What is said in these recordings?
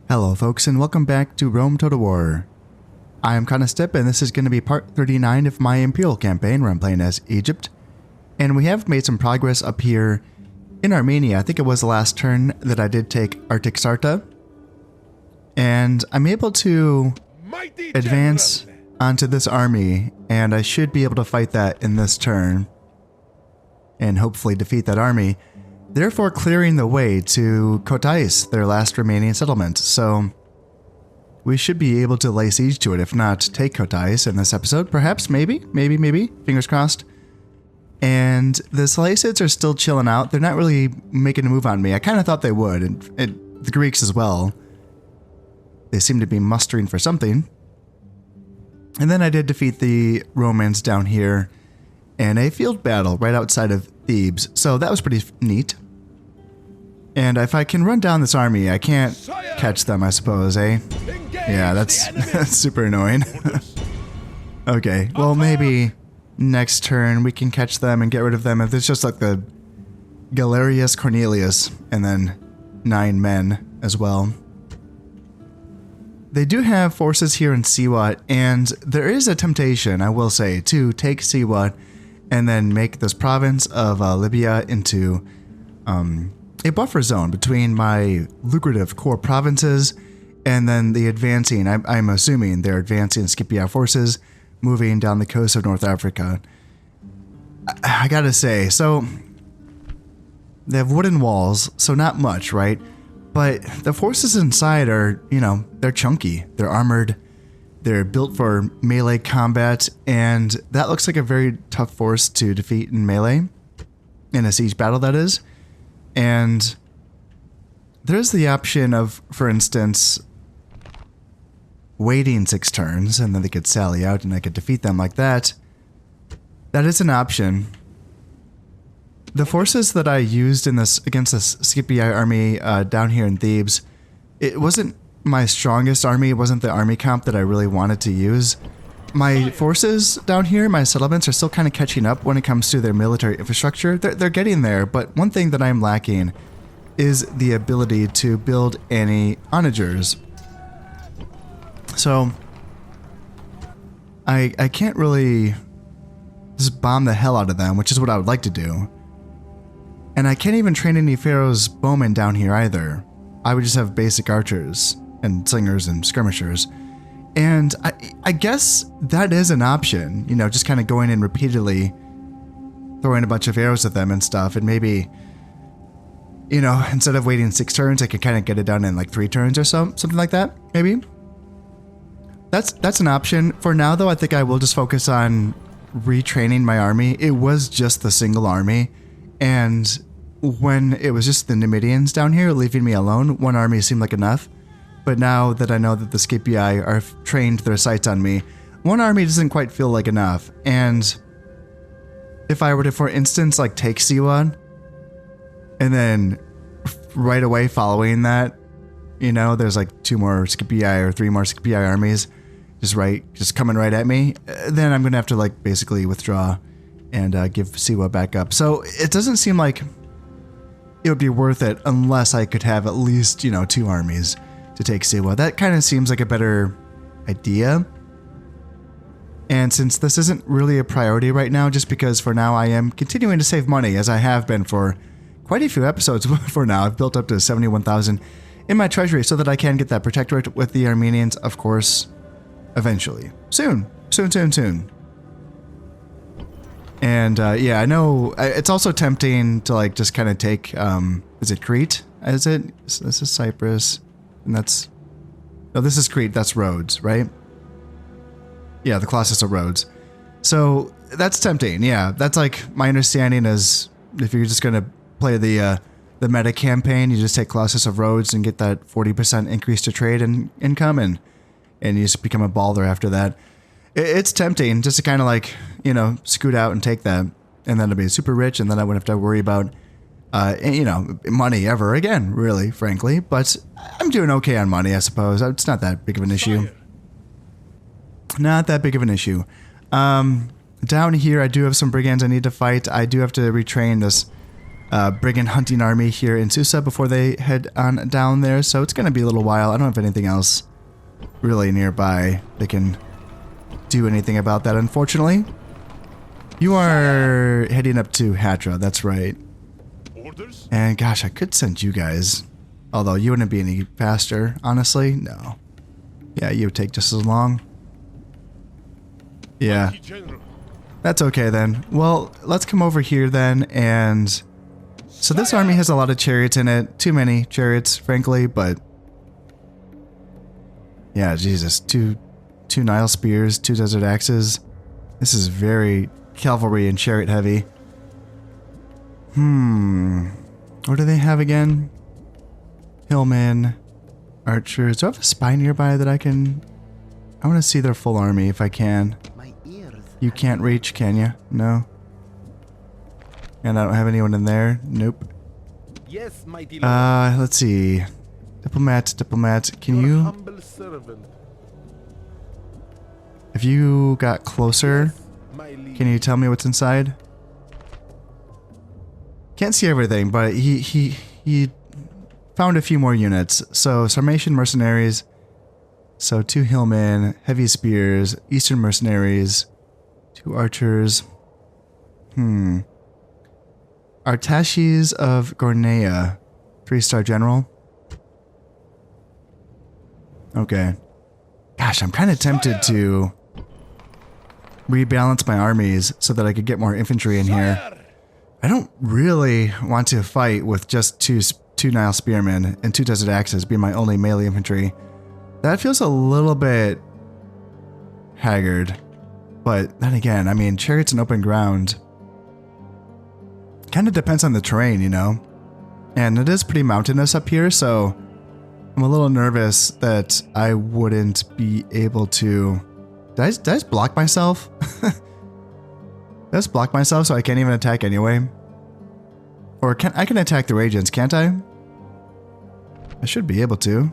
Hello folks and welcome back to Rome Total War. I am Kotais and this is going to be part 39 of my Imperial campaign where I'm playing as Egypt. And we have made some progress up here in Armenia. I think it was the last turn that I did take Artaxata. And I'm able to advance onto this army and I should be able to fight that in this turn. And hopefully defeat that army. Therefore clearing the way to Kotais, their last remaining settlement. So we should be able to lay siege to it, if not take Kotais in this episode. Perhaps, maybe, fingers crossed. And the Seleucids are still chilling out. They're not really making a move on me. I kind of thought they would, and the Greeks as well. They seem to be mustering for something. And then I did defeat the Romans down here in a field battle right outside of Thebes. So that was pretty neat. And if I can run down this army, I can't catch them, I suppose, eh? Yeah, that's super annoying. Okay, well maybe next turn we can catch them and get rid of them if it's just like the Galerius Cornelius and then 9 men as well. They do have forces here in Siwat, and there is a temptation, I will say, to take Siwat and then make this province of Libya into a buffer zone between my lucrative core provinces and then the advancing, I'm assuming they're advancing Scipio forces moving down the coast of North Africa. I gotta say, so they have wooden walls, so not much, right? But the forces inside are, you know, they're chunky, they're armored, they're built for melee combat, and that looks like a very tough force to defeat in melee, in a siege battle that is. And there's the option of, for instance, waiting 6 turns and then they could sally out and I could defeat them like that. That is an option. The forces that I used in this against this Scipii army down here in Thebes, it wasn't my strongest army. It wasn't the army comp that I really wanted to use. My forces down here, my settlements, are still kind of catching up when it comes to their military infrastructure. They're getting there, but one thing that I'm lacking is the ability to build any onagers. So I can't really just bomb the hell out of them, which is what I would like to do. And I can't even train any Pharaoh's bowmen down here either. I would just have basic archers and slingers and skirmishers. And I guess that is an option, you know, just kind of going in repeatedly, throwing a bunch of arrows at them and stuff, and maybe, you know, instead of waiting 6 turns, I could kind of get it done in like 3 turns or so, something like that, maybe. That's an option. For now, though, I think I will just focus on retraining my army. It was just the single army, and when it was just the Numidians down here leaving me alone, one army seemed like enough. But now that I know that the Scipii are trained their sights on me, one army doesn't quite feel like enough. And if I were to, for instance, like take Siwan, and then right away following that, you know, there's like 2 more Scipii or 3 more Scipii armies just coming right at me, then I'm gonna have to like basically withdraw and give Siwa back up. So it doesn't seem like it would be worth it unless I could have at least, you know, 2 armies to take Siwa. That kind of seems like a better idea. And since this isn't really a priority right now, just because for now I am continuing to save money, as I have been for quite a few episodes for now. I've built up to 71,000 in my treasury so that I can get that protectorate with the Armenians, of course, eventually. Soon. And yeah, I know it's also tempting to like just kind of take, is it Crete? This is Cyprus. And that's, no, this is Crete, that's Rhodes, right? Yeah, the Colossus of Rhodes. So that's tempting, yeah. That's like, my understanding is if you're just going to play the meta campaign, you just take Colossus of Rhodes and get that 40% increase to trade and income, and you just become a baller after that. It's tempting just to kind of like, you know, scoot out and take that, and then to be super rich, and then I wouldn't have to worry about you know, money ever again, really, frankly. But I'm doing okay on money, I suppose. It's not that big of an issue. Not that big of an issue. Down here, I do have some brigands I need to fight. I do have to retrain this brigand hunting army here in Susa before they head on down there. So it's going to be a little while. I don't have anything else really nearby that can do anything about that, unfortunately. You are heading up to Hatra, that's right. Orders? And gosh, I could send you guys. Although you wouldn't be any faster, honestly. No. Yeah, you would take just as long. Yeah. General. That's okay then. Well, let's come over here then, and so this army has a lot of chariots in it. Too many chariots, frankly, but yeah, Jesus. Two Nile spears, 2 desert axes. This is very cavalry and chariot heavy. What do they have again? Hillmen, archers. Do I have a spy nearby that I can... I want to see their full army if I can. You can't reach, can you? No. And I don't have anyone in there. Nope. Yes, mighty lord. Let's see. Diplomat. Can Your you... humble servant. If you got closer, My liege. can you tell me what's inside? Can't see everything, but he found a few more units. So Sarmatian mercenaries. So 2 hillmen, heavy spears, eastern mercenaries, 2 archers. Artashis of Gornea, 3-star general. Okay. Gosh, I'm kind of tempted to rebalance my armies so that I could get more infantry in here. I don't really want to fight with just two Nile spearmen and 2 desert axes being my only melee infantry. That feels a little bit haggard. But then again, I mean, chariots in open ground kind of depends on the terrain, you know? And it is pretty mountainous up here, so I'm a little nervous that I wouldn't be able to... Did I just block myself? Did I just block myself so I can't even attack anyway? Or I can attack the Radiants, can't I? I should be able to.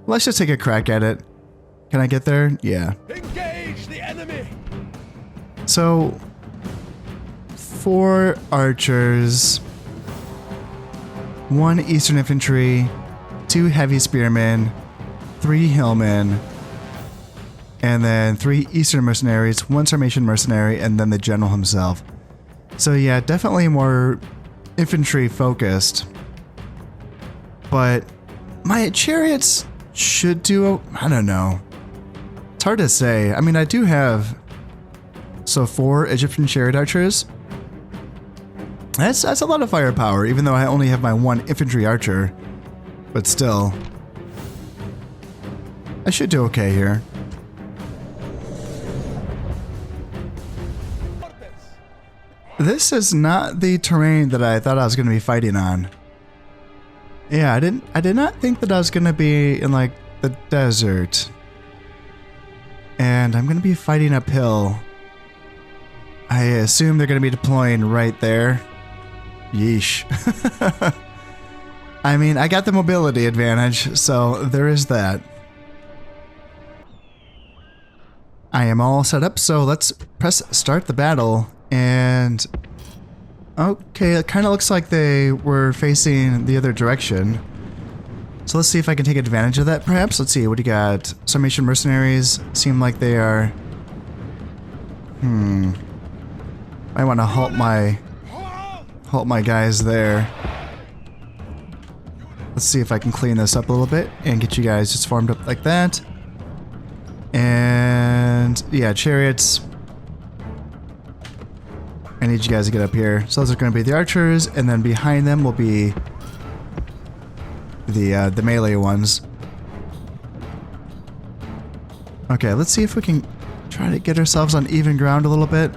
Let's just take a crack at it. Can I get there? Yeah. Engage the enemy! So, 4 archers, 1 eastern infantry, 2 heavy spearmen, 3 hillmen, and then 3 eastern mercenaries, 1 Sarmatian mercenary, and then the general himself. So yeah, definitely more infantry focused. But my chariots should do, I don't know. It's hard to say. I mean, I do have, so 4 Egyptian chariot archers. That's a lot of firepower, even though I only have my 1 infantry archer. But still, I should do okay here. This is not the terrain that I thought I was going to be fighting on. Yeah, I did not think that I was going to be in like the desert. And I'm going to be fighting uphill. I assume they're going to be deploying right there. Yeesh. I mean, I got the mobility advantage, so there is that. I am all set up, so let's press start the battle. And okay, it kind of looks like they were facing the other direction. So let's see if I can take advantage of that, perhaps. Let's see, what do you got? Sarmatian mercenaries seem like they are... I want to halt my guys there. Let's see if I can clean this up a little bit and get you guys just formed up like that. And yeah, chariots. I need you guys to get up here. So those are going to be the archers, and then behind them will be the melee ones. Okay, let's see if we can try to get ourselves on even ground a little bit.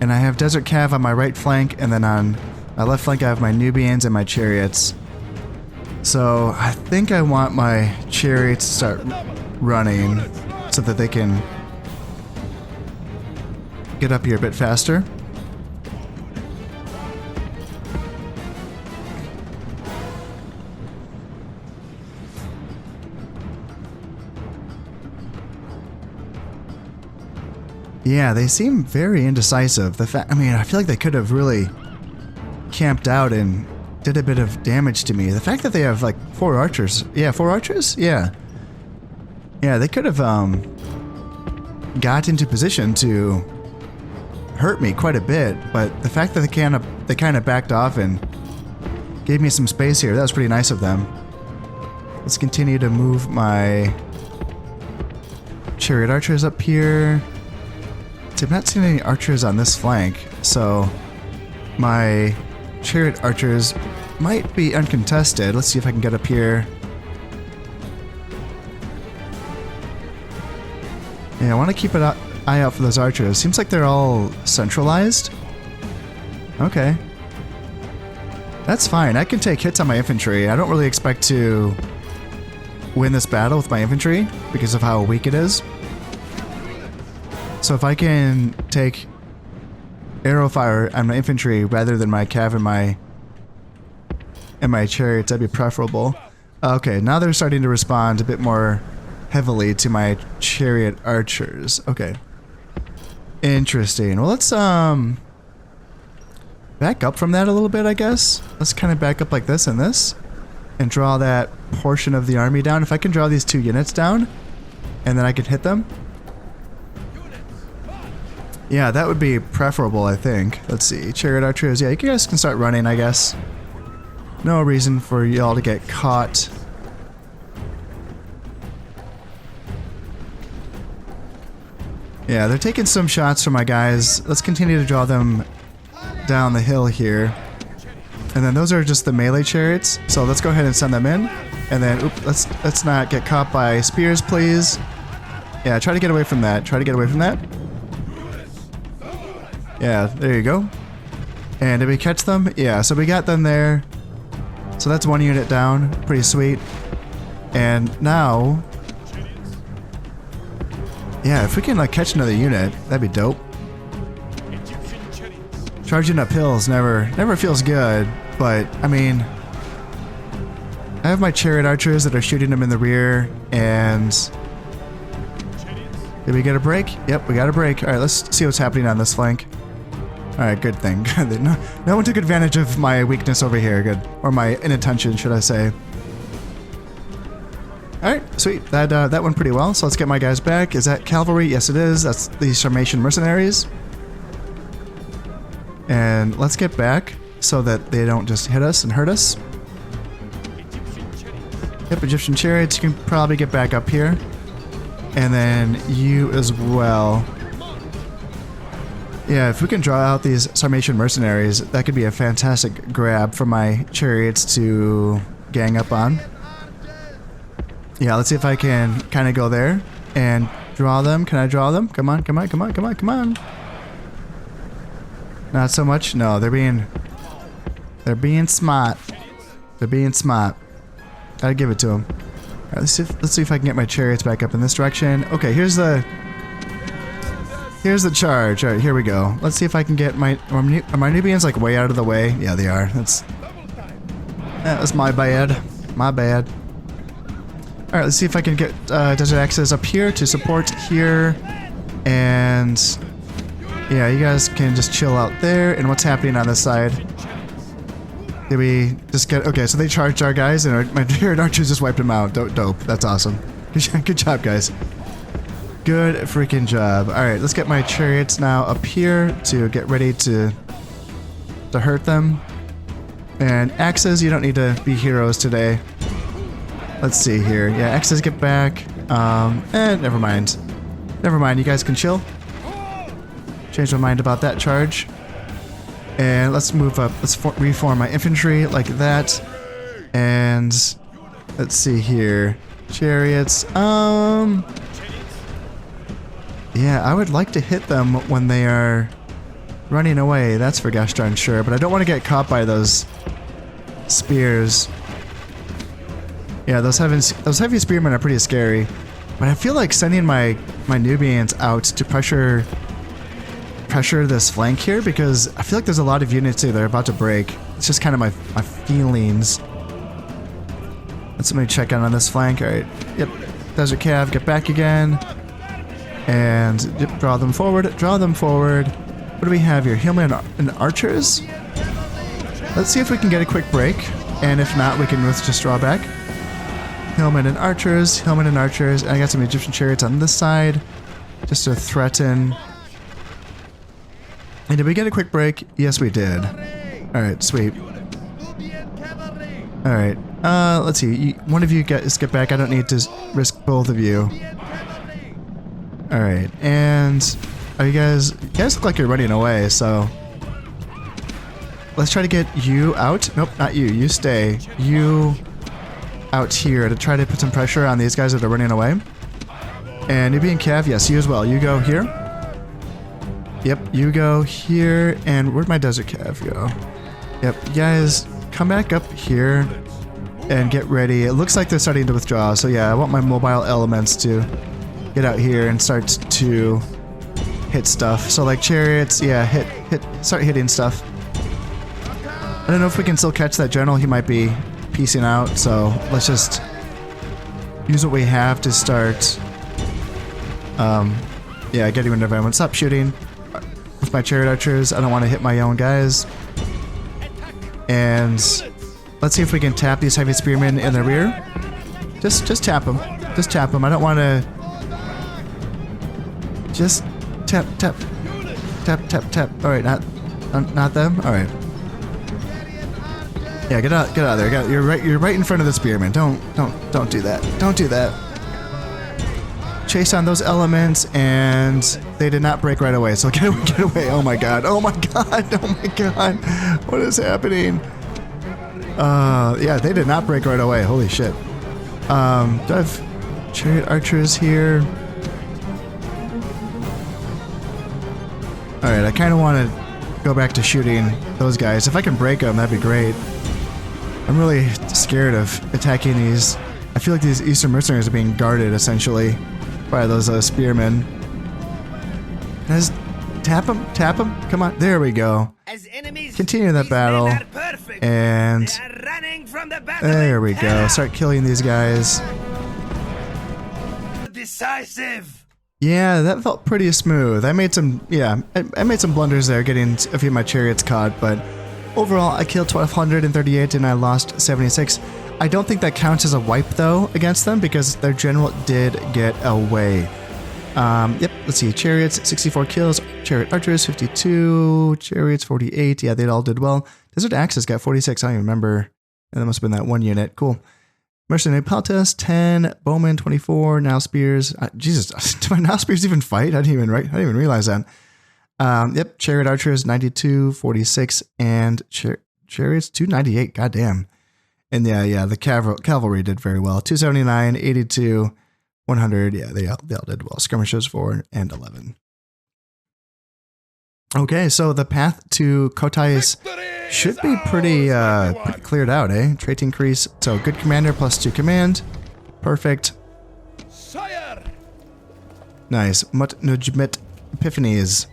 And I have Desert Cav on my right flank, and then on my left flank I have my Nubians and my chariots. So I think I want my chariots to start running so that they can get up here a bit faster. Yeah, they seem very indecisive. I mean, I feel like they could have really camped out and did a bit of damage to me. The fact that they have like 4 archers. Yeah, 4 archers? Yeah. Yeah, they could have got into position to hurt me quite a bit, but the fact that they kind of backed off and gave me some space here, that was pretty nice of them. Let's continue to move my chariot archers up here. See, I've not seen any archers on this flank, so my chariot archers might be uncontested. Let's see if I can get up here. Yeah, I want to keep an eye out for those archers. Seems like they're all centralized. Okay. That's fine. I can take hits on my infantry. I don't really expect to win this battle with my infantry because of how weak it is. So if I can take arrow fire on my infantry rather than my cav and my chariots, that'd be preferable. Okay, now they're starting to respond a bit more heavily to my chariot archers. Okay. Interesting. Well, let's back up from that a little bit, I guess. Let's kind of back up like this and this and draw that portion of the army down. If I can draw these 2 units down and then I can hit them. Yeah, that would be preferable, I think. Let's see. Chariot archers. Yeah, you guys can start running, I guess. No reason for y'all to get caught. Yeah, they're taking some shots from my guys. Let's continue to draw them down the hill here. And then those are just the melee chariots. So let's go ahead and send them in. And then, let's not get caught by spears, please. Yeah, try to get away from that. Try to get away from that. Yeah, there you go. And did we catch them? Yeah, so we got them there. So that's 1 unit down. Pretty sweet. And now... yeah, if we can like catch another unit, that'd be dope. Charging up hills never feels good, but I mean... I have my chariot archers that are shooting them in the rear, and... did we get a break? Yep, we got a break. Alright, let's see what's happening on this flank. Alright, good thing. No one took advantage of my weakness over here, good. Or my inattention, should I say. Alright, sweet. That went pretty well, so let's get my guys back. Is that cavalry? Yes, it is. That's the Sarmatian mercenaries. And let's get back so that they don't just hit us and hurt us. Yep, Egyptian chariots, you can probably get back up here. And then you as well. Yeah, if we can draw out these Sarmatian mercenaries, that could be a fantastic grab for my chariots to gang up on. Yeah, let's see if I can kind of go there and draw them. Can I draw them? Come on, come on, come on, come on, come on. Not so much. No, they're being smart. They're being smart. Gotta give it to them. All right, let's see if I can get my chariots back up in this direction. Okay, here's the charge. All right, here we go. Let's see if I can get are my Nubians like way out of the way? Yeah, they are. That was my bad. My bad. All right, let's see if I can get Desert Axes up here to support here, and yeah, you guys can just chill out there. And what's happening on this side? Did we just get... okay, so they charged our guys, and my chariot archers just wiped them out. Dope. That's awesome. Good job, guys. Good freaking job. All right, let's get my chariots now up here to get ready to hurt them. And axes, you don't need to be heroes today. Let's see here. Yeah, axes get back. Never mind. Never mind, you guys can chill. Changed my mind about that charge. And let's move up. Let's reform my infantry like that. And let's see here. Chariots. Yeah, I would like to hit them when they are running away. That's for gosh darn sure. But I don't want to get caught by those spears. Yeah, those heavy spearmen are pretty scary. But I feel like sending my Nubians out to pressure this flank here, because I feel like there's a lot of units here that are about to break. It's just kind of my feelings. Let's let me check in on this flank. All right. Yep. Desert Cav, get back again. And yep, draw them forward, draw them forward. What do we have here? Hillmen and archers? Let's see if we can get a quick break. And if not, we can just draw back. Hillmen and archers, Hillmen and archers. And I got some Egyptian chariots on this side. Just to threaten. And did we get a quick break? Yes, we did. Alright, sweet. Alright, let's see. One of you guys get back. I don't need to risk both of you. Alright, and are you guys look like you're running away, so let's try to get you out. Nope, not you. You stay. You out here to try to put some pressure on these guys that are running away. And Nubian Cav, yes, you as well. You go here. Yep, you go here. And where'd my Desert Cav go? Yep, you guys come back up here and get ready. It looks like they're starting to withdraw, so yeah, I want my mobile elements to get out here and start to hit stuff. So like chariots, yeah, start hitting stuff. I don't know if we can still catch that general. He might be piecing out, so let's just use what we have to start, yeah, getting rid of everyone. Stop shooting with my chariot archers. I don't want to hit my own guys. And let's see if we can tap these heavy spearmen in the rear. Just tap them. Just tap them. I don't want to. Just tap. All right, not them. All right. Yeah, get out of there. You're right in front of the spearmen. Don't do that. Don't do that. Chase on those elements, and they did not break right away. So get away. Oh my god. Oh my god. Oh my god. What is happening? Yeah, they did not break right away. Holy shit. Do I have chariot archers here? Alright, I kind of want to go back to shooting those guys. If I can break them, that'd be great. I'm really scared of attacking these. I feel like these Eastern mercenaries are being guarded, essentially, by those spearmen. Can I just tap them? Tap them? Come on. There we go. Continue that battle. And there we go. Start killing these guys. Decisive. Yeah, that felt pretty smooth. I made some blunders there, getting a few of my chariots caught, but overall I killed 1,238 and I lost 76. I don't think that counts as a wipe though against them because their general did get away. Yep, let's see. Chariots, 64 kills. Chariot archers, 52. Chariots, 48. Yeah, they all did well. Desert axes got 46. I don't even remember. That must have been that one unit. Cool. Mercenary Kotais, 10. Bowman, 24. Now spears. Jesus, do my now spears even fight? I didn't even realize that. Yep, chariot archers, 92, 46. And chariots, 298. Goddamn. And yeah, the cavalry did very well. 279, 82. 100, yeah, they all did well. Skirmishers 4 and 11. Okay, so the path to Kotais should be pretty cleared out, eh? Trait increase. So good commander plus 2 command. Perfect. Sire. Nice. Mut Nujmit Epiphanies.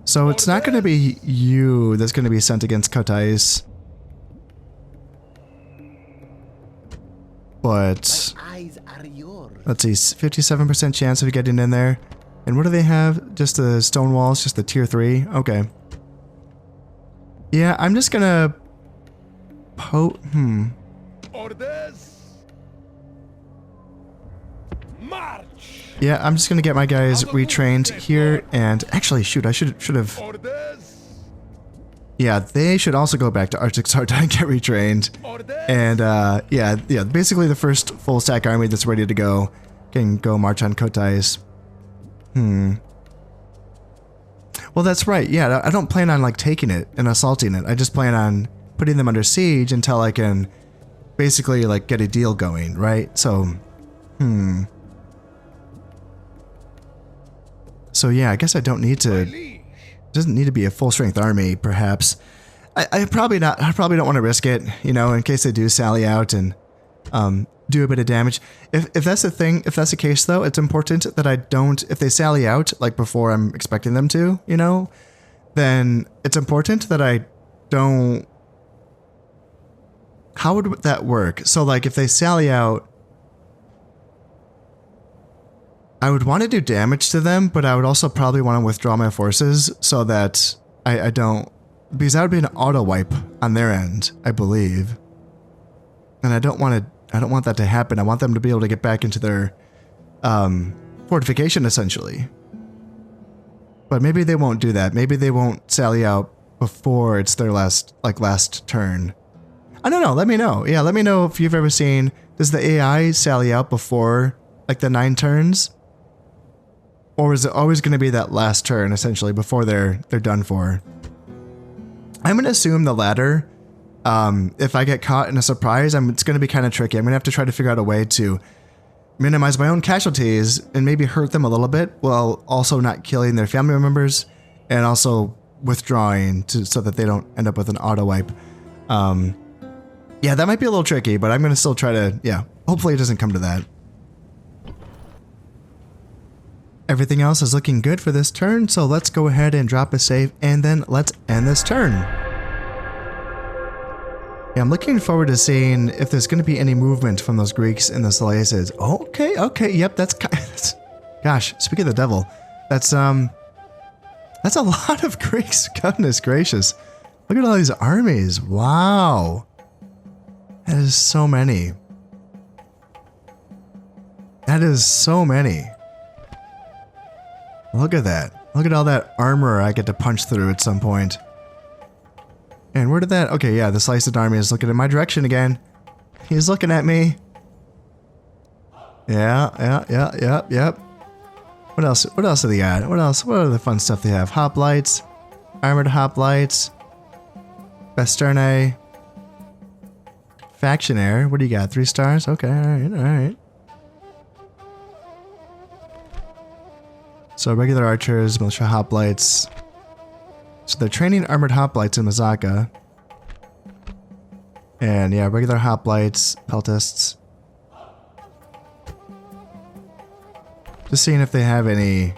So it's not going to be you that's going to be sent against Kotais. But let's see, 57% chance of getting in there. And what do they have? Just the stone walls, just the tier 3? Okay. Yeah, I'm just gonna Orders. March. Yeah, I'm just gonna get my guys retrained here, and actually, shoot, I should have. Orders. Yeah, they should also go back to Arctic Sarta and get retrained. And yeah, basically the first full stack army that's ready to go can go march on Kotais. Well, that's right. Yeah, I don't plan on like taking it and assaulting it. I just plan on putting them under siege until I can basically like get a deal going, right? So, So yeah, I guess I don't need to. It doesn't need to be a full strength army, perhaps. I probably not. I probably don't want to risk it, you know, in case they do sally out and do a bit of damage. If that's the thing, if that's the case though, it's important that I don't. If they sally out like before I'm expecting them to, you know, then it's important that I don't. How would that work? So like if they sally out. I would want to do damage to them, but I would also probably want to withdraw my forces so that I don't, because that would be an auto wipe on their end, I believe. And I don't want that to happen. I want them to be able to get back into their fortification essentially. But maybe they won't do that. Maybe they won't sally out before it's their last turn. I don't know. Let me know. Yeah, let me know if you've ever seen, does the AI sally out before like the 9 turns? Or is it always going to be that last turn, essentially, before they're done for? I'm going to assume the latter. If I get caught in a surprise, it's going to be kind of tricky. I'm going to have to try to figure out a way to minimize my own casualties and maybe hurt them a little bit while also not killing their family members and also withdrawing so that they don't end up with an auto wipe. Yeah, that might be a little tricky, but I'm going to still try to, yeah, hopefully it doesn't come to that. Everything else is looking good for this turn, so let's go ahead and drop a save, and then let's end this turn. Yeah, I'm looking forward to seeing if there's going to be any movement from those Greeks in the Seleucids. Okay, yep, that's gosh, speaking of the devil, that's a lot of Greeks, goodness gracious. Look at all these armies, wow. That is so many. That is so many. Look at that. Look at all that armor I get to punch through at some point. And where did that... Okay, yeah, the Seleucid army is looking in my direction again. He's looking at me. Yep. What else? What else do they got? What else? What other fun stuff they have? Hoplites. Armored hoplites. Basternae. Factionaire. What do you got? 3 stars? Okay, alright. So regular archers, militia hoplites. So they're training armored hoplites in Mazaka. And yeah, regular hoplites, peltists. Just seeing if they have any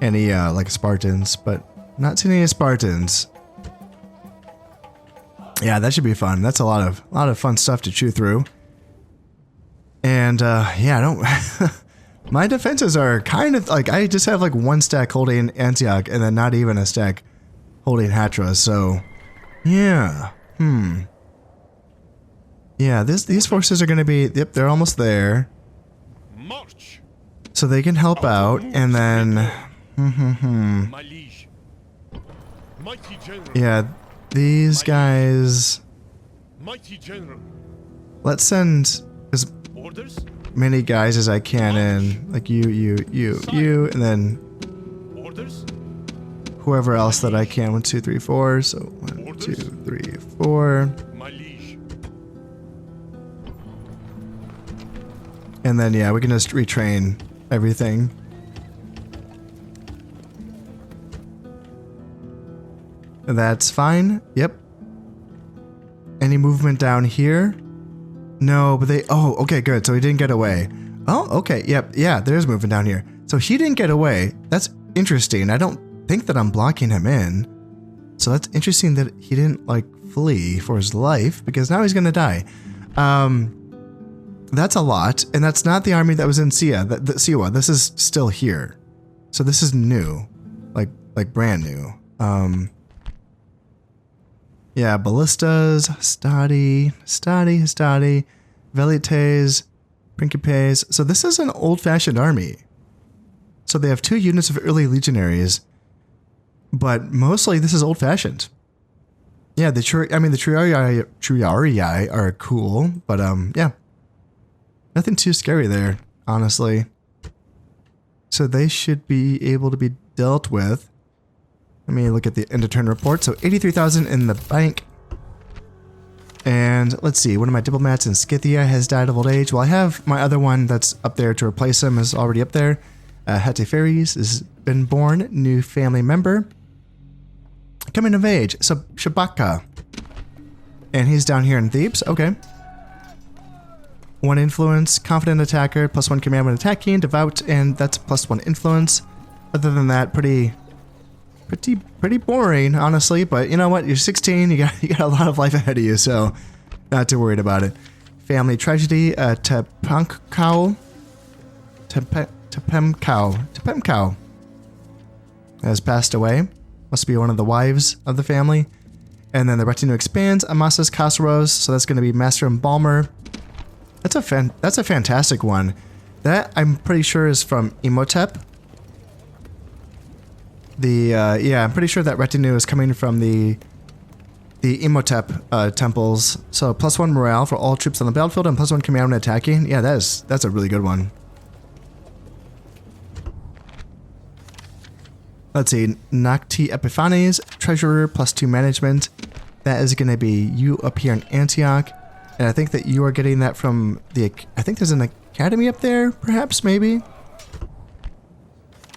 like Spartans, but not seeing any Spartans. Yeah, that should be fun. That's a lot of fun stuff to chew through. And yeah, I don't. My defenses are kind of like, I just have like 1 stack holding Antioch and then not even a stack holding Hatra. So yeah, yeah, these forces are going to be, yep, they're almost there. March. So they can help out, and then My liege. Mighty general. yeah, these guys. Mighty general. Let's send as Orders. many guys as I can in, like you, and then Orders. whoever else that I can. 1, 2, 3, 4. So 1, 2, 3, 4. My liege. And then yeah, we can just retrain everything. That's fine. Yep. Any movement down here? No, but they... Oh, okay, good. So he didn't get away. Oh, okay. Yep. Yeah, there's movement down here. So he didn't get away. That's interesting. I don't think that I'm blocking him in. So that's interesting that he didn't, like, flee for his life, because now he's going to die. That's a lot. And that's not the army that was in Siwa. This is still here. So this is new. Like brand new. Yeah, ballistas, stadi, velites, principes. So this is an old-fashioned army. So they have 2 units of early legionaries, but mostly this is old-fashioned. Yeah, the Triarii are cool, but yeah, nothing too scary there, honestly. So they should be able to be dealt with. Let me look at the end of turn report. So 83,000 in the bank. And let's see, one of my diplomats in Scythia has died of old age. Well, I have my other one that's up there to replace him is already up there. Heteferes has been born, new family member. Coming of age, so Shabaka. And he's down here in Thebes, okay. 1 influence, confident attacker, +1 command when attacking, devout, and that's +1 influence. Other than that, pretty boring, honestly, but you know what? You're 16, you got a lot of life ahead of you, so not too worried about it. family tragedy. Tepemkau has passed away. Must be one of the wives of the family. And then the retinue expands. Amasis Kasros, so that's going to be Master Embalmer. That's a fantastic one. That I'm pretty sure is from Imhotep. Yeah, I'm pretty sure that retinue is coming from the Imhotep temples. So +1 morale for all troops on the battlefield and +1 command when attacking. Yeah, that's a really good one. Let's see, Nocti Epiphanes, Treasurer, +2 management. That is going to be you up here in Antioch. And I think that you are getting that from I think there's an academy up there, perhaps, maybe?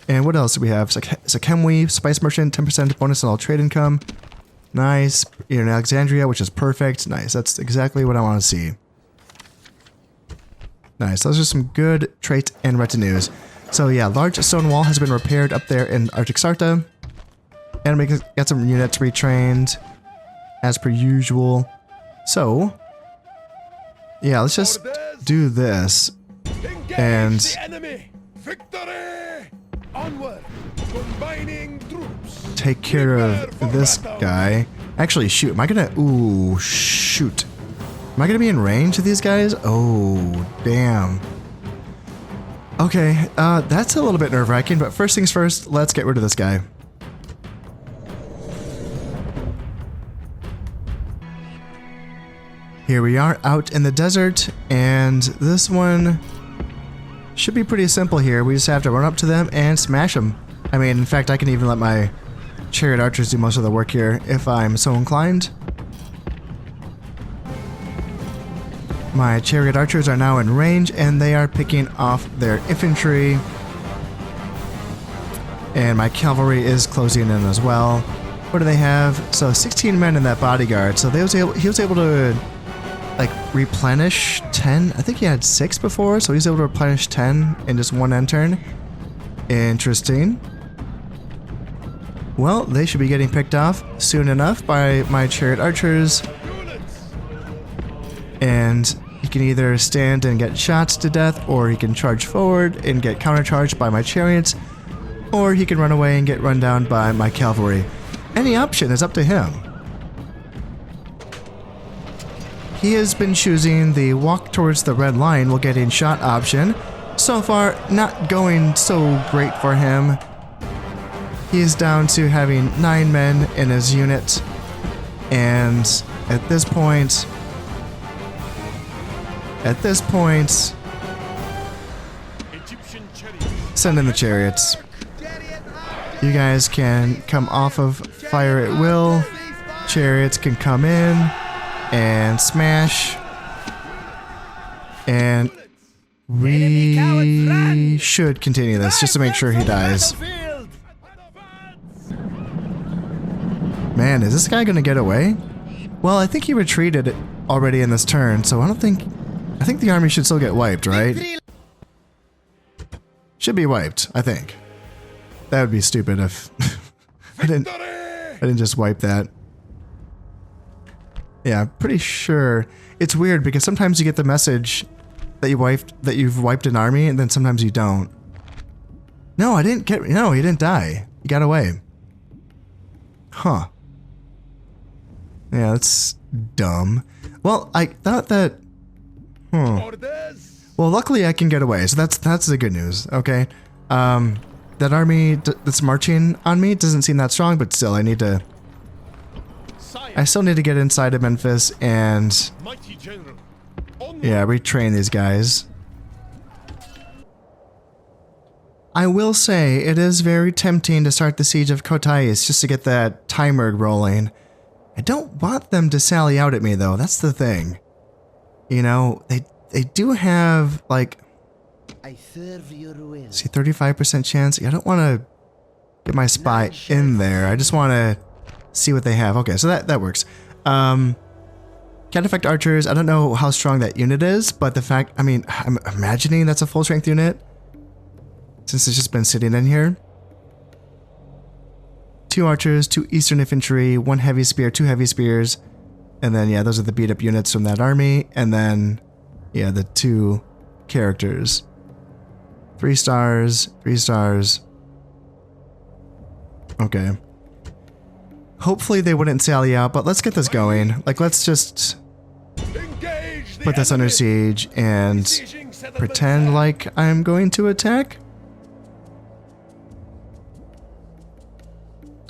And what else do we have? Sakemwi, Spice Merchant, 10% bonus on all trade income. Nice. You're in Alexandria, which is perfect. Nice, that's exactly what I want to see. Nice, those are some good traits and retinues. So yeah, large stone wall has been repaired up there in Artaxarta. And we got some units retrained, as per usual. So, yeah, let's just do this. And take care of this guy. Actually, shoot, am I gonna... Ooh, shoot. Am I gonna be in range of these guys? Oh, damn. Okay, that's a little bit nerve-wracking, but first things first, let's get rid of this guy. Here we are out in the desert, and this one should be pretty simple here. We just have to run up to them and smash them. I mean, in fact, I can even let my chariot archers do most of the work here if I'm so inclined. My chariot archers are now in range, and they are picking off their infantry. And my cavalry is closing in as well. What do they have? So 16 men in that bodyguard. So he was able to like replenish 10. I think he had 6 before, so he's able to replenish 10 in just one end turn. Interesting. Well, they should be getting picked off soon enough by my chariot archers. And he can either stand and get shot to death, or he can charge forward and get countercharged by my chariots, or he can run away and get run down by my cavalry. Any option is up to him. He has been choosing the walk towards the red line while getting shot option. So far, not going so great for him. He is down to having 9 men in his unit, and at this point, send in the chariots. You guys can come off of fire at will. Chariots can come in and smash. And we should continue this just to make sure he dies. Man, is this guy gonna get away? Well, I think he retreated already in this turn, so I think the army should still get wiped, right? Should be wiped, I think. That would be stupid if I didn't just wipe that. Yeah, I'm pretty sure. It's weird because sometimes you get the message that you've wiped an army, and then sometimes you don't. No, he didn't die. He got away. Huh. Yeah, that's dumb. Well, I thought that... Well, luckily I can get away, so that's the good news, okay? That army that's marching on me doesn't seem that strong, but still, I still need to get inside of Memphis and... yeah, retrain these guys. I will say, it is very tempting to start the siege of Kotais just to get that timer rolling. I don't want them to sally out at me, though. That's the thing. You know, they do have, like... see, 35% chance. I don't want to get my spy in there. I just want to see what they have. Okay, so that works. Cataphect archers, I don't know how strong that unit is, but the fact... I mean, I'm imagining that's a full-strength unit, since it's just been sitting in here. 2 archers, 2 eastern infantry, 1 heavy spear, 2 heavy spears. And then, yeah, those are the beat-up units from that army. And then Yeah, the 2 characters. 3 stars, 3 stars. Okay. Hopefully they wouldn't sally out, but let's get this going. Like, let's just put this under siege and pretend like I'm going to attack.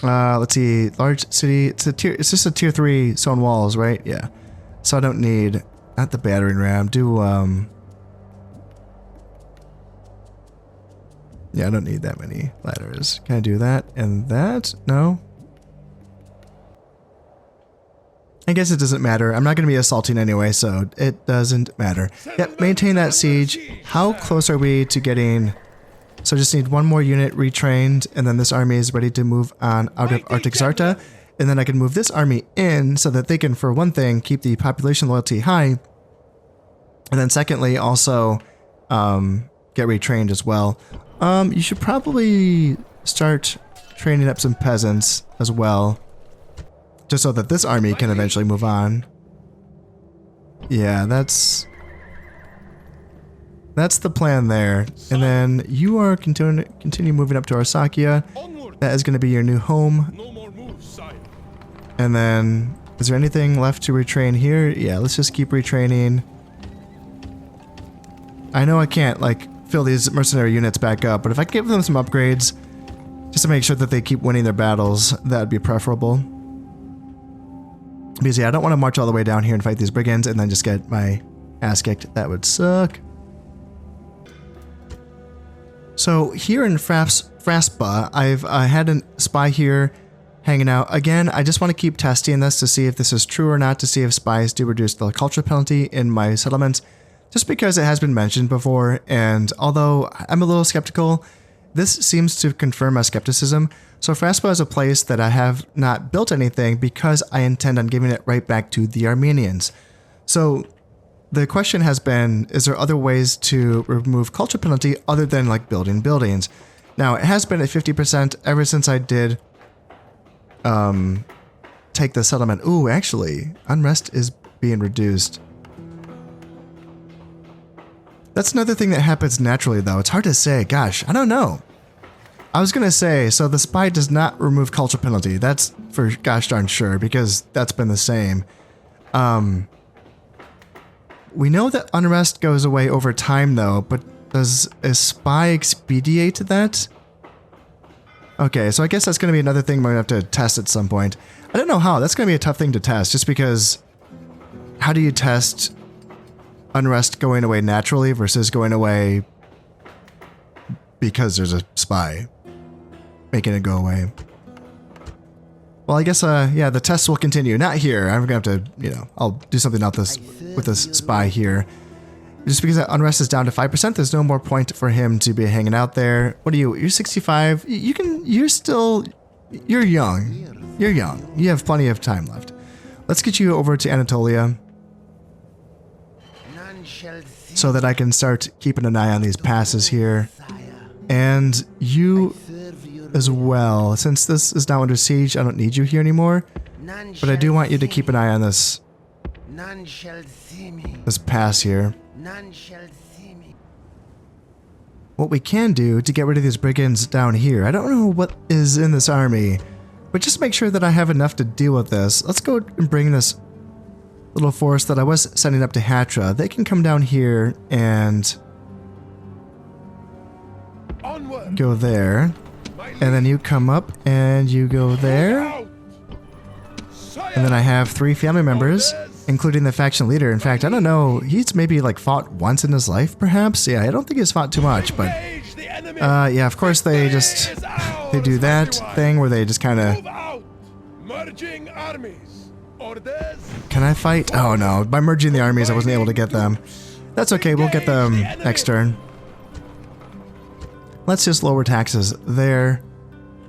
Let's see. Large city. It's just a tier 3 stone walls, right? Yeah. So I don't need, not the battering ram. Yeah, I don't need that many ladders. Can I do that and that? No. I guess it doesn't matter. I'm not going to be assaulting anyway, so it doesn't matter. Yep, maintain that siege. How close are we to getting... So I just need 1 more unit retrained, and then this army is ready to move on out of Arctic Zarta. And then I can move this army in so that they can, for one thing, keep the population loyalty high. And then secondly, also get retrained as well. You should probably start training up some peasants as well. Just so that this army can eventually move on. Yeah, that's the plan there. And then you are continue moving up to Arsakia. That is going to be your new home. No more moves, sire. And then, is there anything left to retrain here? Yeah, let's just keep retraining. I know I can't, like, fill these mercenary units back up, but if I can give them some upgrades, just to make sure that they keep winning their battles, that would be preferable. Because, yeah, I don't want to march all the way down here and fight these brigands and then just get my ass kicked. That would suck. So, here in Fraspa, I've had a spy here hanging out. Again, I just want to keep testing this to see if this is true or not, to see if spies do reduce the culture penalty in my settlements. Just because it has been mentioned before, and although I'm a little skeptical, this seems to confirm my skepticism. So Fraspa is a place that I have not built anything because I intend on giving it right back to the Armenians. So the question has been, is there other ways to remove culture penalty other than like building buildings? Now, it has been at 50% ever since I did take the settlement. Ooh, actually, unrest is being reduced. That's another thing that happens naturally, though. It's hard to say. Gosh, I don't know. I was going to say, so the spy does not remove culture penalty. That's for gosh darn sure, because that's been the same. We know that unrest goes away over time, though, but does a spy expedite that? Okay, so I guess that's going to be another thing we're going to have to test at some point. I don't know how. That's going to be a tough thing to test, just because how do you test unrest going away naturally versus going away because there's a spy making it go away? Well, I guess, yeah, the tests will continue. Not here. I'm going to have to, you know, I'll do something about this with this spy here. Just because that unrest is down to 5%, there's no more point for him to be hanging out there. What are you? You're 65. You're young. You're young. You have plenty of time left. Let's get you over to Anatolia so that I can start keeping an eye on these passes here. And you as well. Since this is now under siege, I don't need you here anymore. But I do want you to keep an eye on this pass here. What we can do to get rid of these brigands down here, I don't know what is in this army, but just make sure that I have enough to deal with this. Let's go and bring this little force that I was sending up to Hatra. They can come down here and go there. And then you come up and you go there. And then I have 3 family members, including the faction leader. In fact, I don't know, he's maybe like fought once in his life, perhaps? Yeah, I don't think he's fought too much, but yeah, of course they do that thing where they just kind of... Can I fight? Oh no, by merging the armies I wasn't able to get them. That's okay, we'll get them next turn. Let's just lower taxes there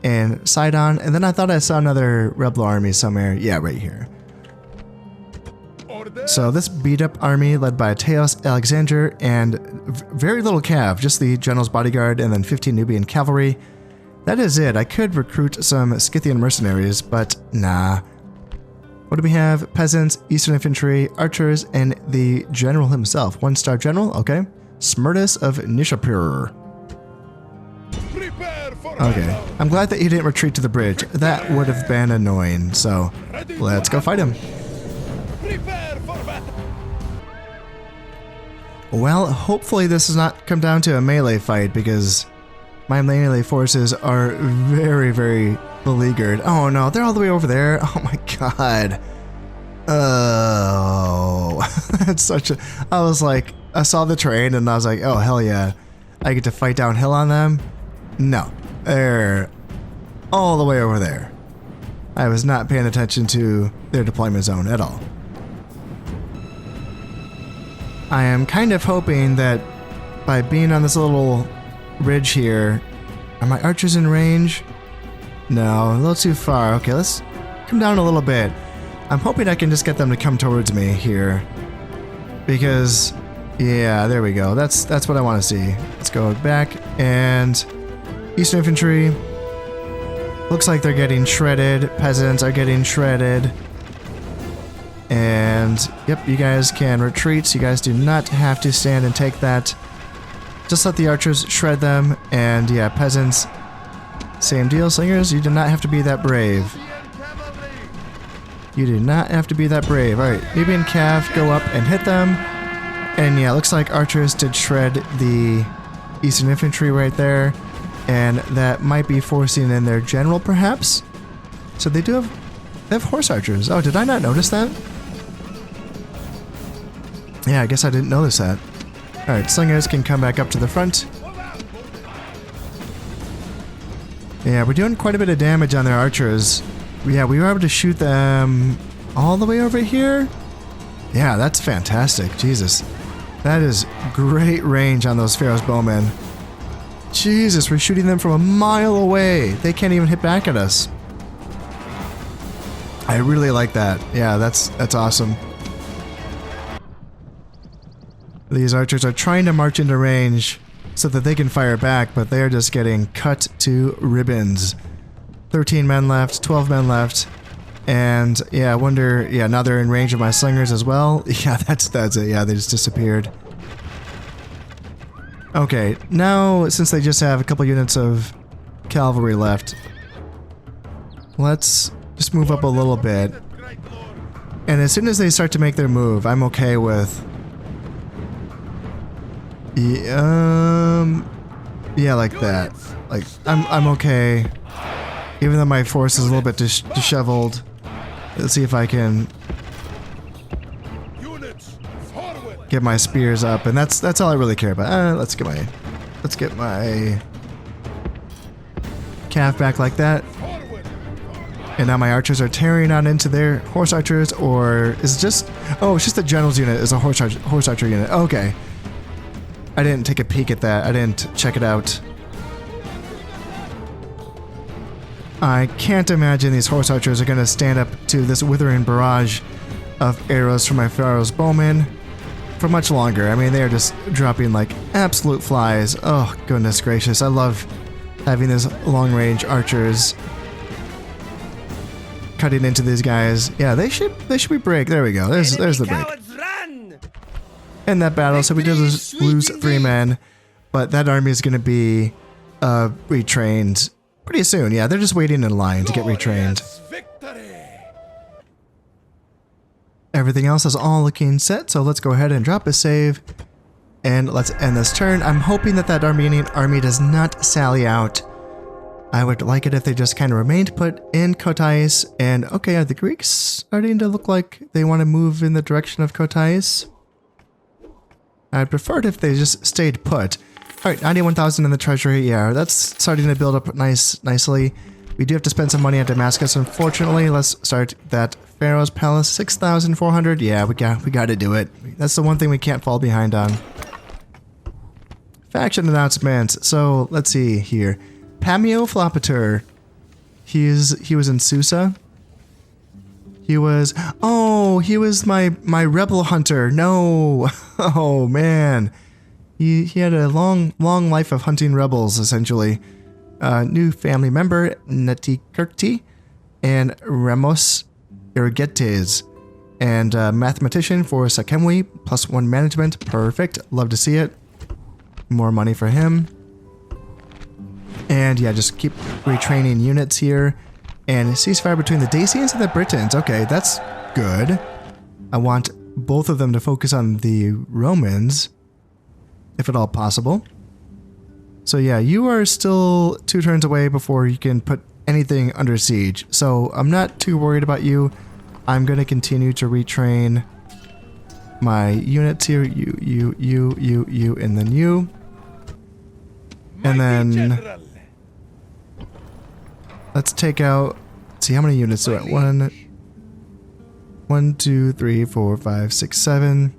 and Sidon, and then I thought I saw another rebel army somewhere. Yeah, right here. So this beat up army led by Teos, Alexander, and very little cav, just the general's bodyguard and then 15 Nubian cavalry. That is it. I could recruit some Scythian mercenaries, but nah. What do we have? Peasants, Eastern Infantry, Archers, and the General himself. 1-star General, okay. Smyrtus of Nishapur. Prepare for Okay. battle. I'm glad that he didn't retreat to the bridge. That would have been annoying. So, let's go fight him. Prepare for battle. Well, hopefully this does not come down to a melee fight because my melee forces are very, very beleaguered. Oh no, they're all the way over there. Oh my god. Oh, that's such a... I was like, I saw the terrain and I was like, oh hell yeah. I get to fight downhill on them? No, they're all the way over there. I was not paying attention to their deployment zone at all. I am kind of hoping that by being on this little ridge here, are my archers in range? No, a little too far. Okay, let's come down a little bit. I'm hoping I can just get them to come towards me here. Because, yeah, there we go. That's what I want to see. Let's go back and Eastern Infantry. Looks like they're getting shredded. Peasants are getting shredded. And, yep, you guys can retreat. You guys do not have to stand and take that. Just let the archers shred them. And, yeah, peasants, same deal. Slingers, you do not have to be that brave. You do not have to be that brave. Alright, Nubian Cav, go up and hit them. And, yeah, looks like archers did shred the Eastern Infantry right there. And that might be forcing in their general, perhaps? So they have horse archers. Oh, did I not notice that? Yeah, I guess I didn't notice that. Alright, slingers can come back up to the front. Yeah, we're doing quite a bit of damage on their archers. Yeah, we were able to shoot them all the way over here. Yeah, that's fantastic. Jesus. That is great range on those Pharaoh's bowmen. Jesus, we're shooting them from a mile away. They can't even hit back at us. I really like that. Yeah, that's awesome. These archers are trying to march into range so that they can fire back, but they're just getting cut to ribbons. 13 men left, 12 men left. And yeah, I wonder, yeah, now they're in range of my slingers as well. Yeah, that's it. Yeah, they just disappeared. Okay, now since they just have a couple units of cavalry left, let's just move up a little bit. And as soon as they start to make their move, I'm okay with... yeah, like that. Like, I'm okay. Even though my force is a little bit disheveled. Let's see if I can get my spears up, and that's all I really care about. Let's get my calf back like that. And now my archers are tearing on into their horse archers, or is it just... Oh, it's just the general's unit is a horse archer unit. Okay. I didn't take a peek at that. I didn't check it out. I can't imagine these horse archers are going to stand up to this withering barrage of arrows from my Pharaoh's bowmen for much longer. I mean, they are just dropping like absolute flies. Oh, goodness gracious. I love having these long-range archers cutting into these guys. Yeah, they should be break. There we go. There's the break. In that battle, so we did lose 3 men, but that army is going to be retrained pretty soon. Yeah, they're just waiting in line to get retrained. Everything else is all looking set, so let's go ahead and drop a save, and let's end this turn. I'm hoping that Armenian army does not sally out. I would like it if they just kind of remained put in Kotais, and okay, are the Greeks starting to look like they want to move in the direction of Kotais? I'd prefer it if they just stayed put. Alright, 91,000 in the treasury. Yeah, that's starting to build up nicely. We do have to spend some money at Damascus, unfortunately. Let's start that Pharaoh's Palace. 6,400. Yeah, we got to do it. That's the one thing we can't fall behind on. Faction announcements. So, let's see here. Pamio Flopater. He was in Susa. He was my rebel hunter. No. Oh man. He had a long life of hunting rebels, essentially. New family member, Netikirti and Ramos Kotais. And mathematician for Sakemwi, +1 management. Perfect. Love to see it. More money for him. And yeah, just keep retraining units here. And ceasefire between the Dacians and the Britons. Okay, that's good. I want both of them to focus on the Romans, if at all possible. So yeah, you are still 2 turns away before you can put anything under siege. So I'm not too worried about you. I'm going to continue to retrain my units here. You, and then you. And then let's take out, let's see how many units do I want. 1, 2, 3, 4, 5, 6, 7.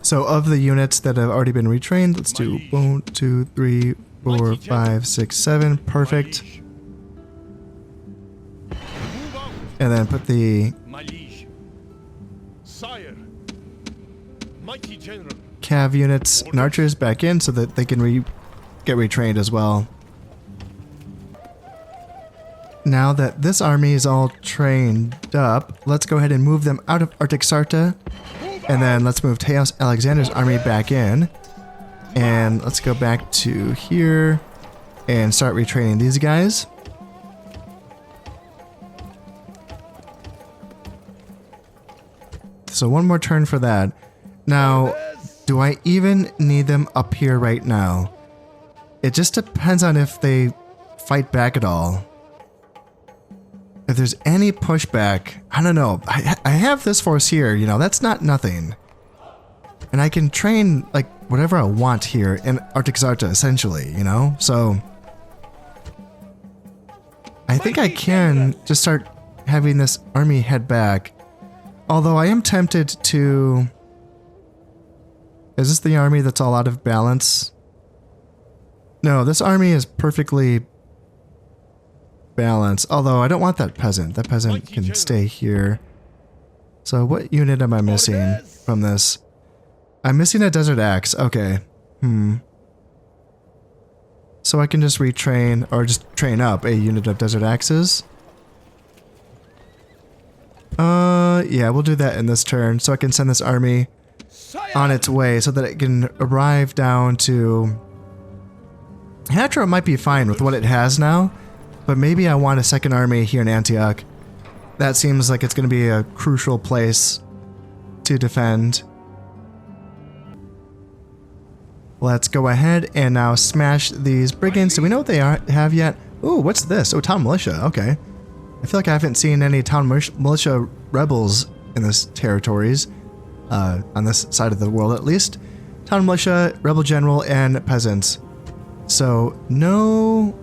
So of the units that have already been retrained, let's do 1, 2, 3, 4, 5, 6, 7. Perfect. And then put the cav units and archers back in so that they can get retrained as well. Now that this army is all trained up, let's go ahead and move them out of Artaxata. And then let's move Teos Alexander's army back in. And let's go back to here and start retraining these guys. So one more turn for that. Now, do I even need them up here right now? It just depends on if they fight back at all. If there's any pushback, I don't know. I have this force here, you know, that's not nothing. And I can train, like, whatever I want here in Artaxata, essentially, you know? So, I think I can just start having this army head back. Although I am tempted to... Is this the army that's all out of balance? No, this army is perfectly balanced. Although I don't want that peasant. That peasant can stay here. So what unit am I missing from this? I'm missing a desert axe. Okay. So I can just retrain or just train up a unit of desert axes. Yeah, we'll do that in this turn, so I can send this army on its way so that it can arrive down to... Hatra might be fine with what it has now, but maybe I want a second army here in Antioch. That seems like it's going to be a crucial place to defend. Let's go ahead and now smash these brigands. Do we know what they have yet? Ooh, what's this? Oh, town militia. Okay. I feel like I haven't seen any town militia rebels in this territories, on this side of the world at least. Town militia, rebel general, and peasants. So no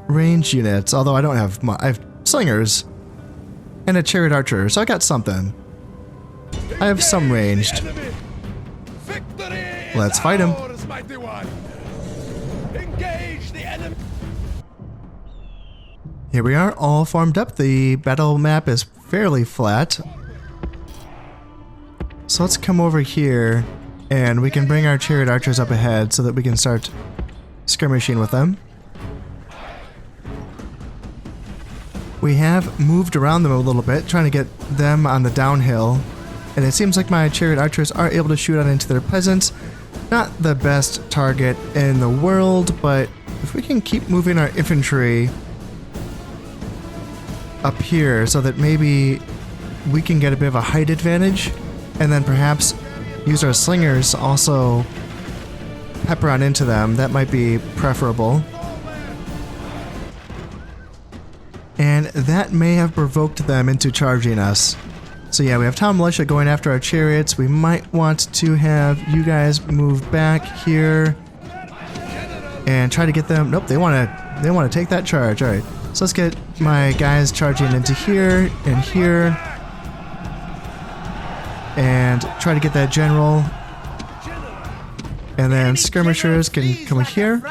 range units, although I don't have I have slingers and a chariot archer, so I got something. I have some ranged. Let's fight him. Here we are, all formed up. The battle map is fairly flat. So let's come over here and we can bring our chariot archers up ahead so that we can start skirmishing with them. We have moved around them a little bit, trying to get them on the downhill. And it seems like my chariot archers are able to shoot out into their peasants. Not the best target in the world, but if we can keep moving our infantry up here so that maybe we can get a bit of a height advantage, and then perhaps use our slingers to also pepper on into them, that might be preferable. And that may have provoked them into charging us. So yeah, we have town militia going after our chariots. We might want to have you guys move back here and try to get them. Nope, they want to take that charge. All right, so let's get my guys charging into here and here, and try to get that general. And then skirmishers can come here.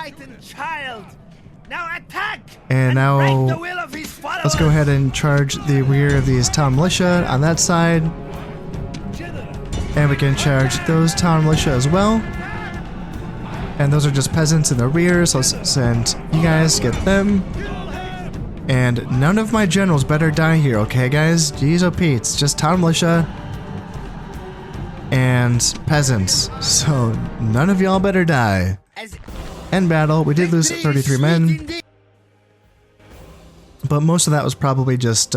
And now let's go ahead and charge the rear of these town militia on that side. And we can charge those town militia as well. And those are just peasants in the rear, so let's send you guys, get them. And none of my generals better die here, okay, guys? Jeez, oh Pete's, just town militia and peasants. So none of y'all better die. End battle. We did lose 33 men, but most of that was probably just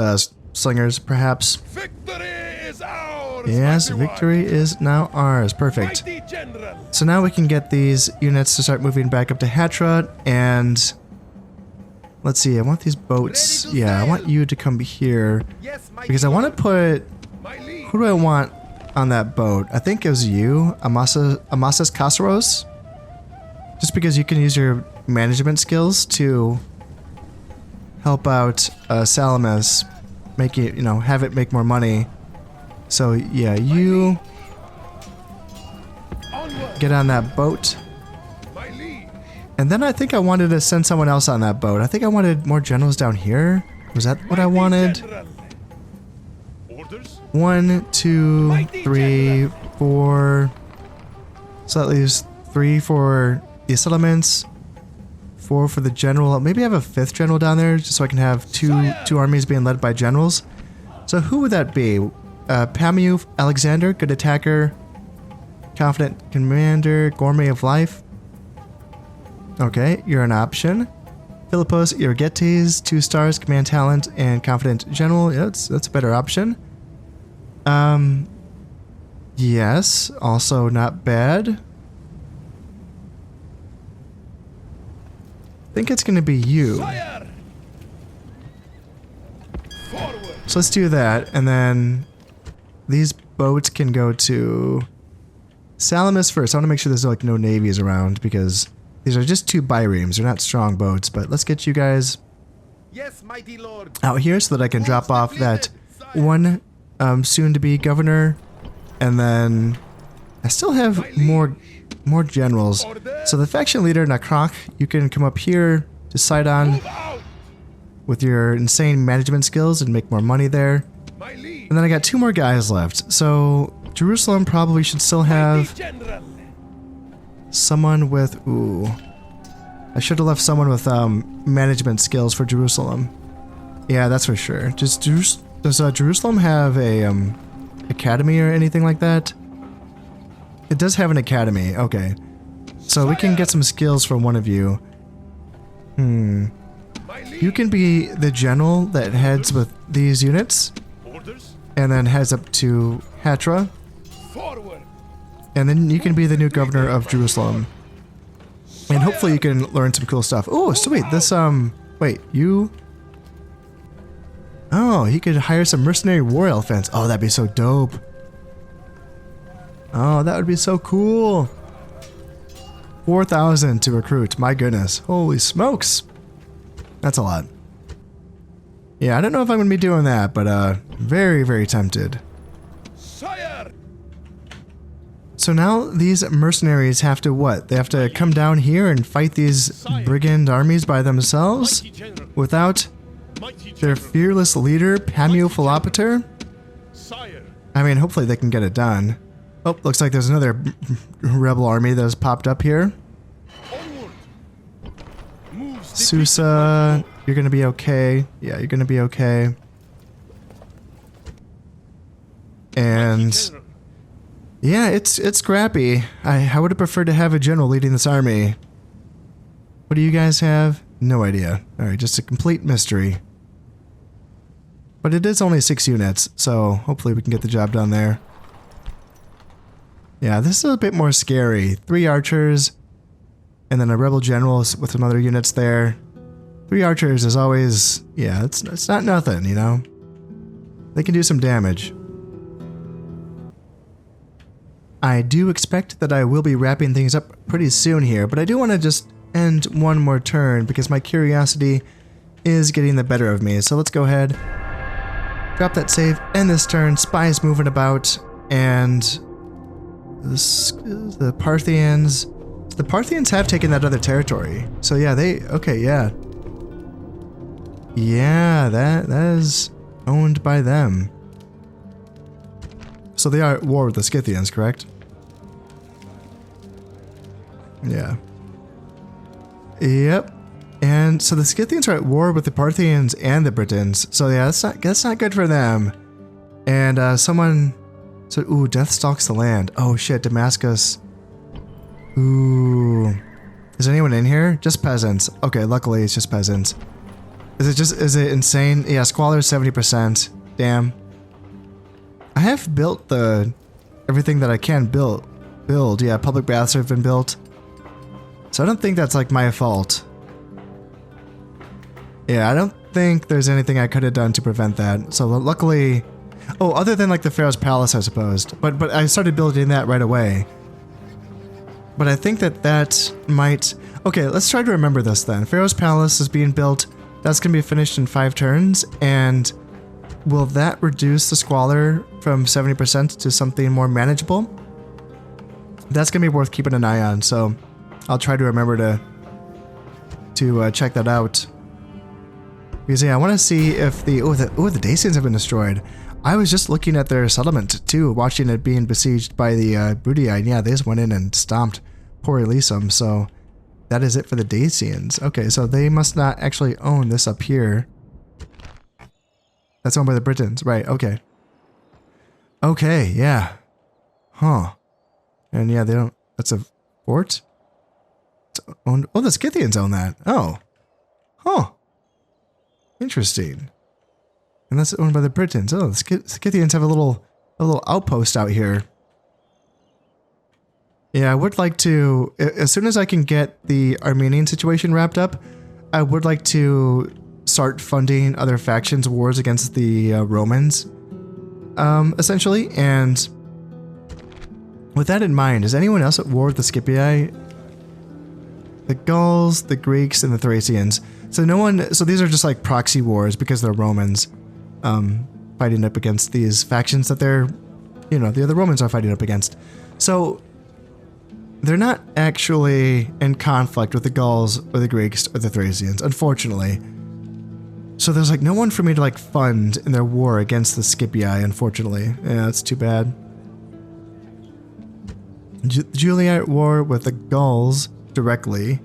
slingers, perhaps. Victory is ours. Yes, mighty victory is now ours. Perfect. Mighty general. So now we can get these units to start moving back up to Hatra, and let's see, I want these boats. Yeah, I want you to come here Yes, mighty because I want to put, My liege. who do I want on that boat? I think it was you, Amasas Kasaros. Just because you can use your management skills to help out Salamis, make it, you know, have it make more money. So yeah, you Onward. get on that boat. My liege. And then I think I wanted to send someone else on that boat. I think I wanted more generals down here. Was that what I Mighty wanted? general. Orders. 1, 2, 3, 4. So that leaves 3 for the settlements, 4 for the general. Maybe I have a 5th general down there just so I can have two armies being led by generals. So who would that be? Pamiu Alexander, good attacker, confident commander, gourmet of life. Okay, you're an option. Philippos Irgetes, 2 stars, command talent, and confident general. Yeah, that's a better option. Yes, also not bad. I think it's going to be you. Fire. Forward. So let's do that, and then these boats can go to Salamis first. I want to make sure there's like no navies around because these are just 2 biremes. They're not strong boats, but let's get you guys Yes, mighty lord. out here so that I can drop off that one soon-to-be governor, and then I still have more generals. So the faction leader, Nakrak, you can come up here to Sidon Move out. with your insane management skills and make more money there. My liege. And then I got 2 more guys left. So Jerusalem probably should still Mighty have general. someone with... Ooh. I should have left someone with management skills for Jerusalem. Yeah, that's for sure. Does Jerusalem have a academy or anything like that? It does have an academy. Okay. So we can get some skills from one of you. My liege. You can be the general that heads with these units Orders. and then heads up to Hatra. Forward. And then you can be the new governor of Jerusalem. And hopefully you can learn some cool stuff. Oh, sweet. This, wait, you... Oh, he could hire some mercenary war elephants. Oh, that'd be so dope. Oh, that would be so cool. 4,000 to recruit. My goodness. Holy smokes. That's a lot. Yeah, I don't know if I'm going to be doing that, but, very, very tempted. Sire. So now these mercenaries have to what? They have to come down here and fight these brigand armies by themselves Mighty general. without Mighty their general. fearless leader, Pamuphilopater? Sire. I mean, hopefully they can get it done. Oh, looks like there's another rebel army that has popped up here. Onward. Moves. Susa, you're gonna be okay. Yeah, you're gonna be okay. And yeah, it's scrappy. I would have preferred to have a general leading this army. What do you guys have? No idea. Alright, just a complete mystery. But it is only 6 units, so hopefully we can get the job done there. Yeah, this is a bit more scary. 3 archers, and then a rebel general with some other units there. 3 archers is always... yeah, it's not nothing, you know? They can do some damage. I do expect that I will be wrapping things up pretty soon here, but I do want to just end one more turn because my curiosity is getting the better of me. So let's go ahead, drop that save, end this turn. Spies moving about, and the Parthians. The Parthians have taken that other territory. So yeah, yeah, that is owned by them. So they are at war with the Scythians, correct? Yeah. Yep. And And so the Scythians are at war with the Parthians and the Britons. So yeah, that's not good for them. And someone said, ooh, death stalks the land. Oh shit, Damascus. Ooh. Is anyone in here? Just peasants. Okay, luckily it's just peasants. Is it insane? Yeah, squalor 70%. Damn. I have built everything that I can build. Yeah, public baths have been built. So I don't think that's like my fault. Yeah, I don't think there's anything I could have done to prevent that. So luckily, oh, other than like the Pharaoh's palace, I suppose. But I started building that right away. But I think that might... Okay, let's try to remember this then. Pharaoh's palace is being built. That's going to be finished in 5 turns. And will that reduce the squalor from 70% to something more manageable? That's going to be worth keeping an eye on. So I'll try to remember to check that out. Because yeah, I want to see if the Dacians have been destroyed. I was just looking at their settlement too, watching it being besieged by the Brutii, and yeah, they just went in and stomped poor Elysium, so that is it for the Dacians. Okay, so they must not actually own this up here. That's owned by the Britons, right, okay. Okay, yeah. Huh. And yeah, they don't, that's a fort? It's owned, oh, the Scythians own that. Oh. Huh. Interesting. And that's owned by the Britons. Oh, the Scythians have a little outpost out here. Yeah, I would like to, as soon as I can get the Armenian situation wrapped up, I would like to start funding other factions' wars against the Romans, essentially. And with that in mind, is anyone else at war with the Scipii? The Gauls, the Greeks, and the Thracians. So no one, so these are just like proxy wars because they're Romans. Fighting up against these factions that they're, the other Romans are fighting up against. So they're not actually in conflict with the Gauls or the Greeks or the Thracians, unfortunately. So there's like no one for me to like fund in their war against the Scipii, unfortunately. Yeah, that's too bad. Julia at war with the Gauls directly.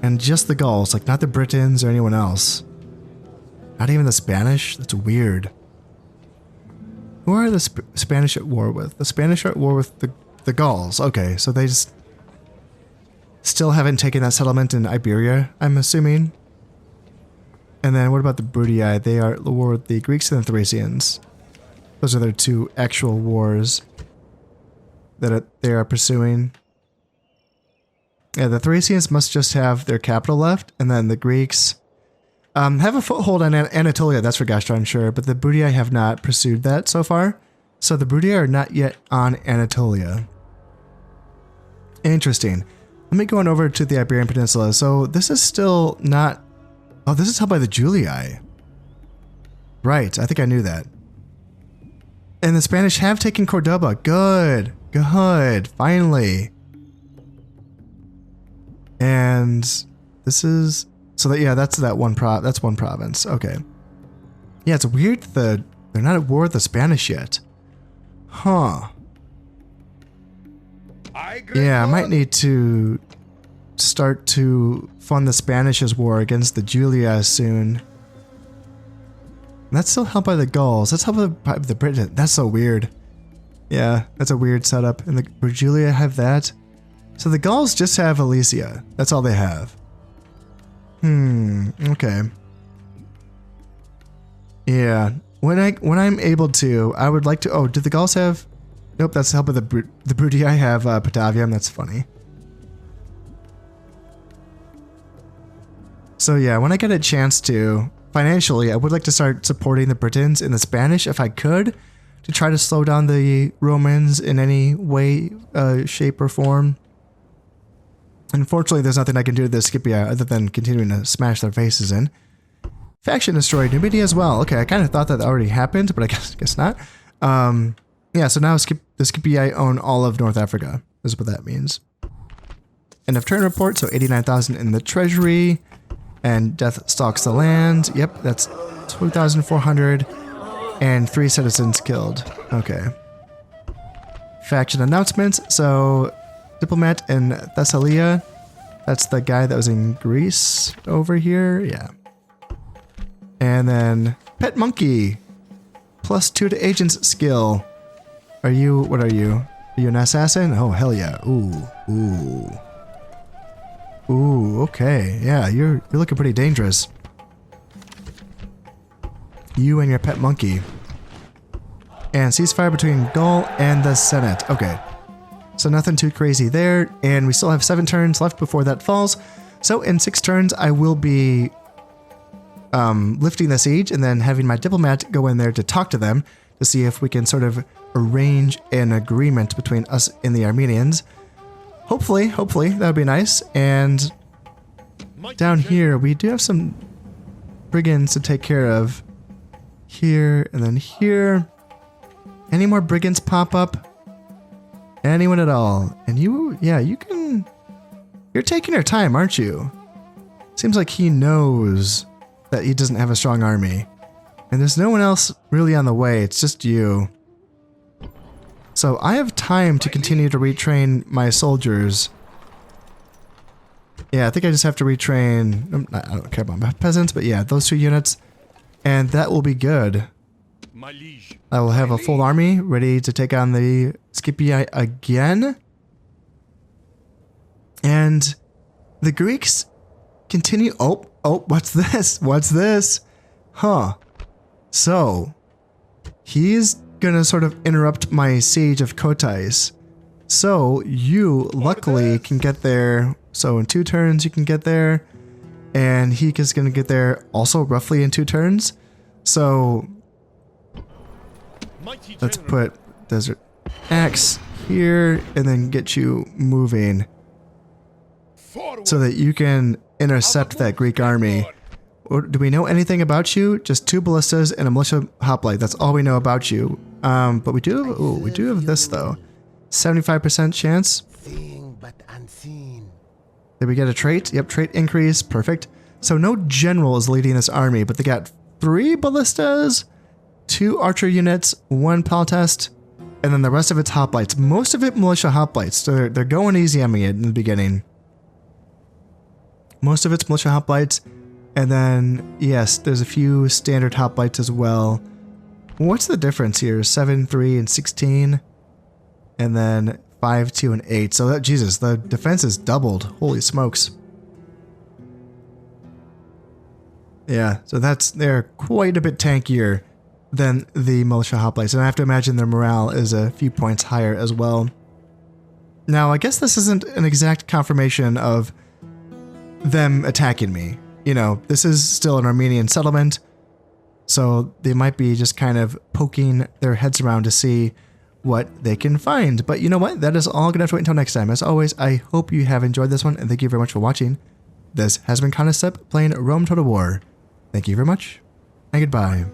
And just the Gauls, like not the Britons or anyone else. Not even the Spanish? That's weird. Who are the Spanish at war with? The Spanish are at war with the Gauls. Okay, so they just still haven't taken that settlement in Iberia, I'm assuming. And then what about the Brutii? They are at war with the Greeks and the Thracians. Those are their 2 actual wars that they are pursuing. Yeah, the Thracians must just have their capital left, and then the Greeks... have a foothold on Anatolia, that's for gosh darn sure, but the Brutii have not pursued that so far. So the Brutii are not yet on Anatolia. Interesting. Let me go on over to the Iberian Peninsula. So this is still not... Oh, this is held by the Julii. Right, I think I knew that. And the Spanish have taken Cordoba. Good. Good. Finally. And this is... So that, yeah, that's one province. Okay. Yeah, it's weird that they're not at war with the Spanish yet. Huh. Yeah, I might need to start to fund the Spanish's war against the Julia soon. And that's still held by the Gauls. That's held by the Britons. That's so weird. Yeah, that's a weird setup. And the Julia have that. So the Gauls just have Alesia. That's all they have. Okay. Yeah. When I'm able to, I would like to... Oh, did the Gauls have... Nope, that's the help of the Brutii. I have Patavium. That's funny. So yeah, when I get a chance to, financially, I would like to start supporting the Britons and the Spanish if I could, to try to slow down the Romans in any way, shape, or form. Unfortunately, there's nothing I can do to the Scipii other than continuing to smash their faces in. Faction destroyed Numidia as well. Okay, I kind of thought that already happened, but I guess not. Yeah, so now the Scipii own all of North Africa, is what that means. End of turn report, so 89,000 in the treasury, and death stalks the land. Yep, that's 2,400, and 3 citizens killed. Okay. Faction announcements, so... Diplomat in Thessalia That's the guy that was in Greece over here. Yeah. And then pet monkey. +2 to agent's skill. Are you, what are you? Are you an assassin? Oh, hell yeah. Ooh, ooh. Ooh, okay. Yeah, you're looking pretty dangerous. You and your pet monkey. And ceasefire between Gaul and the Senate. Okay. So nothing too crazy there. And we still have 7 turns left before that falls. So in 6 turns, I will be lifting the siege and then having my diplomat go in there to talk to them to see if we can sort of arrange an agreement between us and the Armenians. Hopefully, that would be nice. And down here, we do have some brigands to take care of. Here and then here. Any more brigands pop up? Anyone at all? And you, yeah, you can... You're taking your time, aren't you? Seems like he knows that he doesn't have a strong army. And there's no one else really on the way, it's just you. So I have time to continue to retrain my soldiers. Yeah, I think I just have to retrain... I don't care about my peasants, but yeah, those 2 units. And that will be good. My liege. I will have a full army ready to take on the Scipii again. And the Greeks continue... Oh, what's this? What's this? Huh. So, he's gonna sort of interrupt my siege of Kotais. So, you luckily can get there. So, in 2 turns, you can get there. And he is gonna get there also roughly in 2 turns. So, let's put Desert Axe here and then get you moving so that you can intercept that Greek army. Do we know anything about you? Just 2 ballistas and a militia hoplite. That's all we know about you. But we do have, we do have this though. 75% chance. Seeing but unseen. Did we get a trait? Yep, trait increase. Perfect. So no general is leading this army, but they got 3 ballistas, 2 archer units, 1 palatest, and then the rest of it's hoplites. Most of it militia hoplites. So they're going easy on me in the beginning. Most of it's militia hoplites. And then, yes, there's a few standard hoplites as well. What's the difference here? 7, 3, and 16. And then 5, 2, and 8. So that, Jesus, the defense is doubled. Holy smokes. Yeah, so they're quite a bit tankier than the militia hoplites. And I have to imagine their morale is a few points higher as well. Now, I guess this isn't an exact confirmation of them attacking me. You know, this is still an Armenian settlement, so they might be just kind of poking their heads around to see what they can find. But you know what? That is all. Gonna have to wait until next time. As always, I hope you have enjoyed this one, and thank you very much for watching. This has been Kotais playing Rome Total War. Thank you very much, and goodbye.